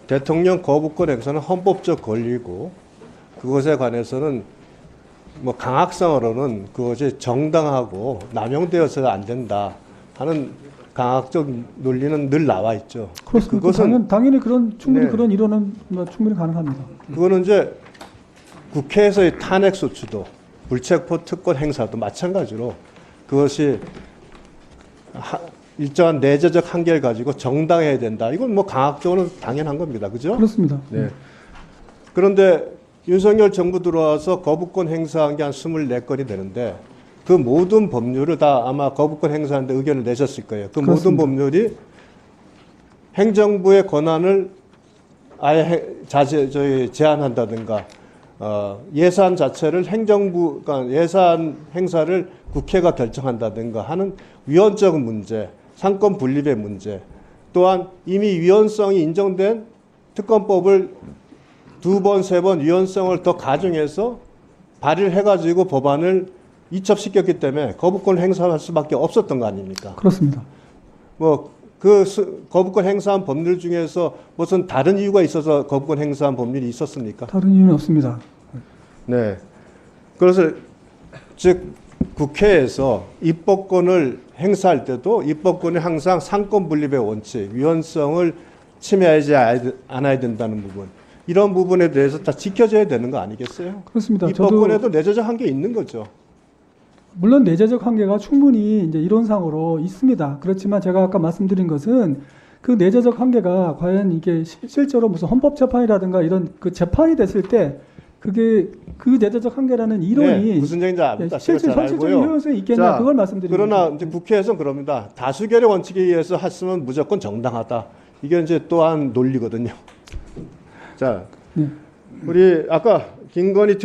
대통령 거부권 행사는 헌법적 권리고 그것에 관해서는 뭐 강학상으로는 그것이 정당하고 남용되어서는 안 된다 하는 강학적 논리는 늘 나와 있죠. 그렇습니다. 그것은 당연히 그런 충분히 네. 그런 이론은 뭐 충분히 가능합니다. 그거는 이제 국회에서의 탄핵 소추도 불체포 특권 행사도 마찬가지로 그것이 일정한 내재적 한계를 가지고 정당해야 된다. 이건 뭐 강학적으로는 당연한 겁니다. 그죠? 그렇습니다. 네. 그런데 윤석열 정부 들어와서 거부권 행사한 게 한 24건이 되는데 그 모든 법률을 다 아마 거부권 행사하는데 의견을 내셨을 거예요. 그 그렇습니다. 모든 법률이 행정부의 권한을 아예 제한한다든가 예산 자체를 그러니까 예산 행사를 국회가 결정한다든가 하는 위헌적 문제, 상권 분립의 문제, 또한 이미 위헌성이 인정된 특검법을 2번, 3번 위헌성을 더 가중해서 발의를 해가지고 법안을 이첩시켰기 때문에 거부권 행사할 수밖에 없었던 거 아닙니까? 그렇습니다. 뭐 거부권 행사한 법률 중에서 무슨 다른 이유가 있어서 거부권 행사한 법률이 있었습니까? 다른 이유는 없습니다. 네. 그래서 즉 국회에서 입법권을 행사할 때도 입법권이 항상 상권 분립의 원칙, 위헌성을 침해하지 않아야 된다는 부분. 이런 부분에 대해서 다 지켜져야 되는 거 아니겠어요? 그렇습니다. 입법권에도 내재적 한계 있는 거죠. 물론 내재적 한계가 충분히 이제 이론상으로 있습니다. 그렇지만 제가 아까 말씀드린 것은 그 내재적 한계가 과연 이게 실제로 무슨 헌법재판이라든가 이런 그 재판이 됐을 때 그게 그 내재적 한계라는 이론이 네, 무슨 얘기인지 압니다. 현실적인 효용성이 있겠냐 자, 그걸 말씀드리는 그러나 거죠. 이제 국회에서는 그럽니다. 다수결의 원칙에 의해서 했으면 무조건 정당하다. 이게 이제 또한 논리거든요. 자, 네. 우리 아까 김건희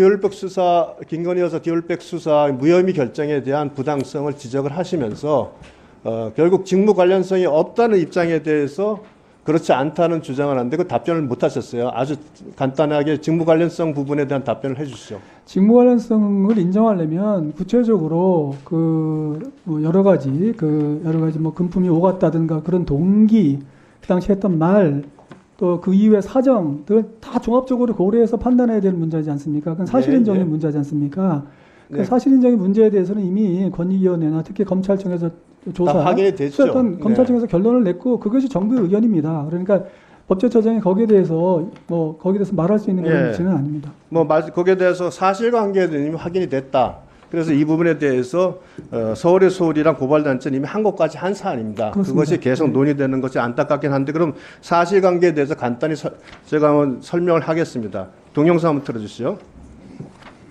여사 디올백 수사 무혐의 결정에 대한 부당성을 지적을 하시면서 결국 직무 관련성이 없다는 입장에 대해서 그렇지 않다는 주장을 하는데 그 답변을 못 하셨어요. 아주 간단하게 직무 관련성 부분에 대한 답변을 해 주시죠. 직무 관련성을 인정하려면 구체적으로 뭐 여러 가지 뭐 금품이 오갔다든가 그런 동기, 그 당시 했던 말, 또 그 이후의 사정 등 다 종합적으로 고려해서 판단해야 되는 문제지 않습니까? 그건 사실인정의 문제지 않습니까? 그 네. 사실인정의 문제에 대해서는 이미 권익위원회나 특히 검찰청에서 조사, 확인이 됐죠. 수사했던 네. 검찰청에서 결론을 냈고 그것이 정부의 의견입니다. 그러니까 법제처장이 거기에 대해서 말할 수 있는 그런 위치는 아닙니다. 뭐 거기에 대해서 사실관계는 이미 확인이 됐다. 그래서 이 부분에 대해서 서울의 소홀이랑 고발단체는 이미 한 것까지 한 사안입니다. 그렇습니다. 그것이 계속 논의되는 것이 안타깝긴 한데 그럼 사실관계에 대해서 간단히 제가 한번 설명을 하겠습니다. 동영상 한번 틀어주시죠.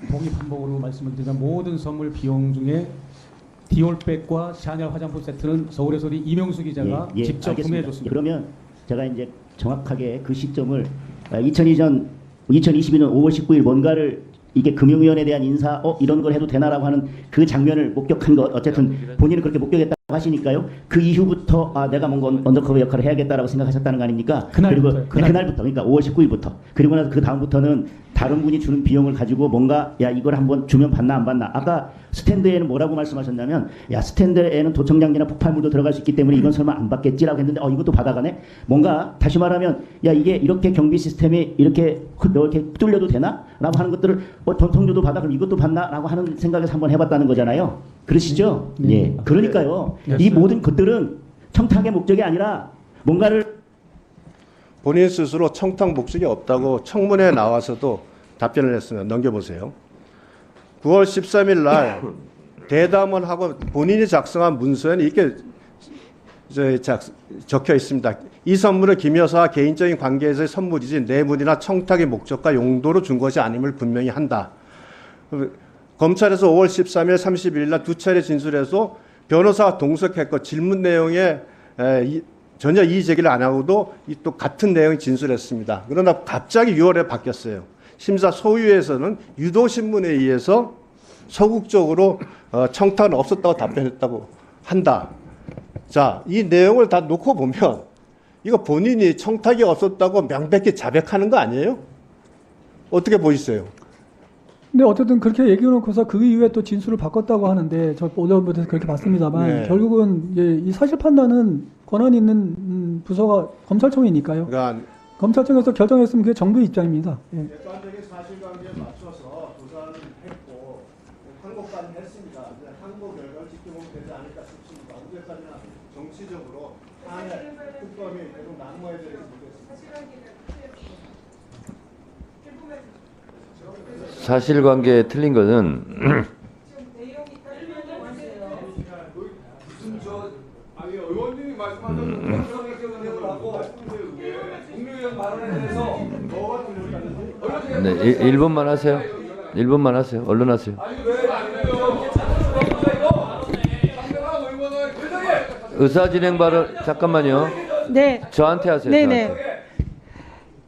동의 반복으로 말씀을 드리면 모든 선물 비용 중에 디올백과 샤넬 화장품 세트는 서울의 소리 이명수 기자가 직접 구매해 줬습니다. 그러면 제가 이제 정확하게 그 시점을 2022년 5월 19일 뭔가를 이게 금융위원회에 대한 인사 이런 걸 해도 되나라고 하는 그 장면을 목격한 것 어쨌든 본인은 그렇게 목격했다고 하시니까요. 그 이후부터 내가 뭔가 언더커버 역할을 해야겠다라고 생각하셨다는 거 아닙니까? 그날부터. 그날부터 그러니까 5월 19일부터 그리고 나서 그 다음부터는 다른 분이 주는 비용을 가지고 뭔가 이걸 한번 주면 받나 안 받나. 아까 스탠드에는 뭐라고 말씀하셨냐면 스탠드에는 도청장비나 폭발물도 들어갈 수 있기 때문에 이건 설마 안 받겠지라고 했는데 이것도 받아가네. 뭔가 다시 말하면 이게 이렇게 경비 시스템이 이렇게 뚫려도 되나라고 하는 것들을 전통료도 받아 그럼 이것도 받나라고 하는 생각에서 한번 해봤다는 거잖아요. 그러시죠? 네. 예. 그러니까요. 네. 이 모든 것들은 청탁의 목적이 아니라 뭔가를 본인 스스로 청탁 목적이 없다고 청문회에 나와서도 답변을 했습니다. 넘겨보세요. 9월 13일 날 대담을 하고 본인이 작성한 문서에는 이렇게 적혀 있습니다. 이 선물은 김 여사와 개인적인 관계에서의 선물이지 뇌물이나 청탁의 목적과 용도로 준 것이 아님을 분명히 한다. 검찰에서 5월 13일, 31일 날 두 차례 진술해서 변호사가 동석했고 질문 내용에 전혀 이의 제기를 안 하고도 또 같은 내용이 진술했습니다. 그러나 갑자기 6월에 바뀌었어요. 심사 소위에서는 유도신문에 의해서 소극적으로 청탁은 없었다고 답변했다고 한다. 자, 이 내용을 다 놓고 보면 이거 본인이 청탁이 없었다고 명백히 자백하는 거 아니에요? 어떻게 보이세요? 근데 어쨌든 그렇게 얘기해놓고서 그 이후에 또 진술을 바꿨다고 하는데 저 오전부터 그렇게 봤습니다만 네. 결국은 이 사실 판단은 권한 있는 부서가 검찰청이니까요. 그러니까 검찰청에서 결정했으면 그게 정부의 입장입니다. 예. 객관적인 사실관계에 맞춰서 조사를 했고 항고까지 했습니다. 이제 항고 결과를 지켜보면 되지 않을까 싶습니다. 언제까지나 정치적으로 탄핵 특검이 계속 난무해야 되는 문제입니다. 사실관계에 틀린 것은 아니 의원님이 말씀하신 것을 하고 국민의원 발언에 대해서 네, 1분만 하세요. 1분만 하세요. 얼른 하세요. 아니 왜안 돼요? 상대방 의원을 의사진행 발언 잠깐만요. 네, 저한테 하세요. 네네. 저한테.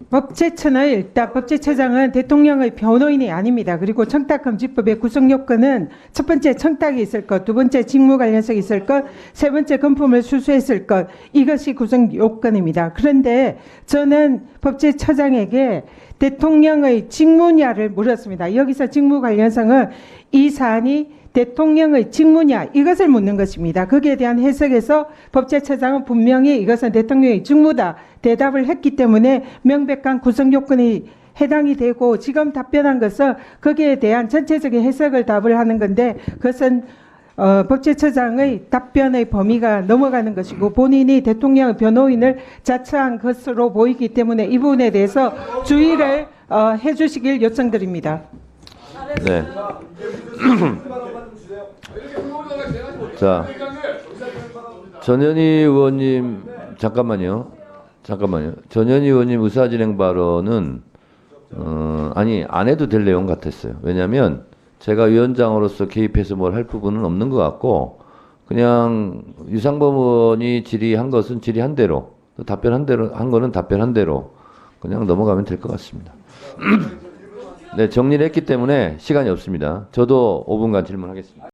법제처는 일단 법제처장은 대통령의 변호인이 아닙니다. 그리고 청탁금지법의 구성 요건은 첫 번째 청탁이 있을 것, 두 번째 직무 관련성이 있을 것, 세 번째 금품을 수수했을 것, 이것이 구성 요건입니다. 그런데 저는 법제처장에게 대통령의 직무냐를 물었습니다. 여기서 직무 관련성은 이 사안이 대통령의 직무냐 이것을 묻는 것입니다. 거기에 대한 해석에서 법제처장은 분명히 이것은 대통령의 직무다 대답을 했기 때문에 명백한 구성 요건이 해당이 되고 지금 답변한 것은 거기에 대한 전체적인 해석을 답을 하는 건데 그것은 법제처장의 답변의 범위가 넘어가는 것이고 본인이 대통령의 변호인을 자처한 것으로 보이기 때문에 이 부분에 대해서 주의를 해주시길 요청드립니다. 네. 자, 전현희 의원님 잠깐만요. 전현희 의원님 의사진행 발언은 아니 안 해도 될 내용 같았어요. 왜냐하면 제가 위원장으로서 개입해서 뭘 할 부분은 없는 것 같고 그냥 유상범 의원이 질의한 것은 질의한 대로 또 답변한 대로 한 거는 답변한 대로 그냥 넘어가면 될 것 같습니다. 네, 정리를 했기 때문에 시간이 없습니다. 저도 5분간 질문하겠습니다.